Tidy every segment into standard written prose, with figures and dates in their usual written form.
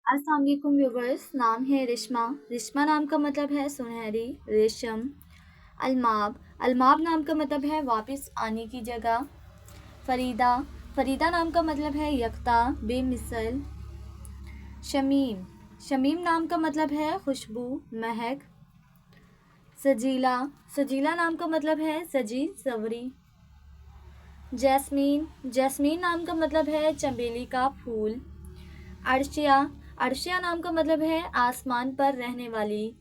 अस्सलाम वालेकुम व्यूवर्स। नाम है रिश्मा। रिश्मा नाम का मतलब है सुनहरी, रेशम। अलमाब, अलमाब नाम का मतलब है वापस आने की जगह। फरीदा, फरीदा नाम का मतलब है यकता, बेमिसल। शमीम, शमीम नाम का मतलब है खुशबू, महक। सजीला, सजीला नाम का मतलब है सजी, सवरी। जैस्मीन, जैस्मीन नाम का मतलब है चमेली का फूल। अर्शिया, अर्शिया नाम का मतलब है आसमान पर रहने वाली।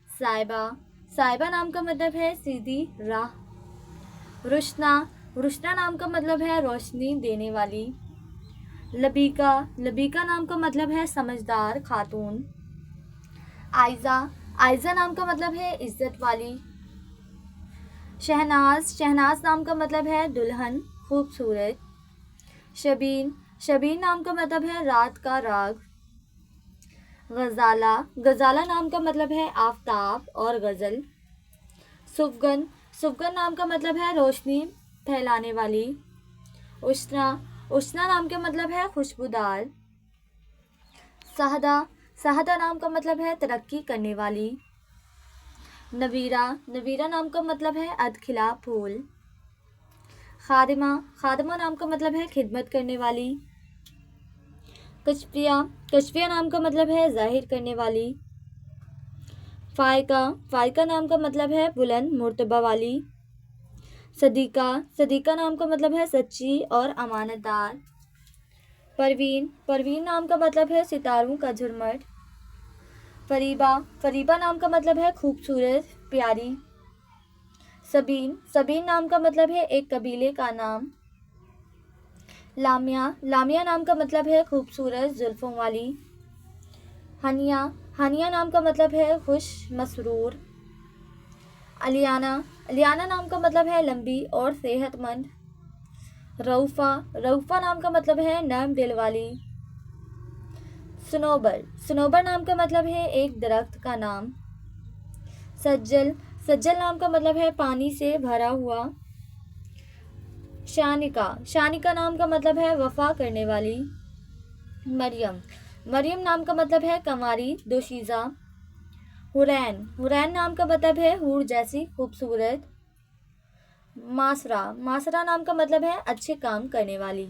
साइबा, साइबा नाम का मतलब है सीधी राह। रुशना, रुशना नाम का मतलब है रोशनी देने वाली। लबीका, लबीका नाम का मतलब है समझदार खातून। आयज़ा, आयज़ा नाम का मतलब है इज्जत वाली। शहनाज, शहनाज नाम का मतलब है दुल्हन, खूबसूरत। शबीन, शबीन नाम का मतलब है रात का राग। गज़ाला, गज़ाला नाम का मतलब है आफताब और गज़ल। सुफ़गन, सुफ़गन नाम का मतलब है रोशनी फैलाने वाली। उष्ना, उष्ना नाम का मतलब है खुशबूदार। सहदा, सहदा नाम का मतलब है तरक्की करने वाली। नवीरा, नवीरा नाम का मतलब है अधखिला फूल। खादिमा, खादिमा नाम का मतलब है खिदमत करने वाली। कशफिया, कशफिया नाम का मतलब है जाहिर करने वाली। फ़ायका, फ़ायका नाम का मतलब है बुलंद मुर्तबा वाली। सदीका, सदीका नाम का मतलब है सच्ची और अमानतदार। परवीन, परवीन नाम का मतलब है सितारों का झुरमट। फरीबा, फरीबा नाम का मतलब है खूबसूरत, प्यारी। सबीन, सबीन नाम का मतलब है एक कबीले का नाम। लामिया, लामिया नाम का मतलब है खूबसूरत जुल्फ़ों वाली। हनिया, हनिया नाम का मतलब है खुश मसरूर। अलियाना, अलियाना नाम का मतलब है लंबी और सेहतमंद। रऊफ़ा, रऊफ़ा नाम का मतलब है नर्म दिल वाली। सनोबर, सनोबर नाम का मतलब है एक दरख्त का नाम। सज्जल, सज्जल नाम का मतलब है पानी से भरा हुआ। शानिका, शानिका नाम का मतलब है वफा करने वाली। मरियम, मरियम नाम का मतलब है कंवारी, दोशीज़ा। हुरैन, हुरैन नाम का मतलब है हूर जैसी खूबसूरत। मासरा, मासरा नाम का मतलब है अच्छे काम करने वाली।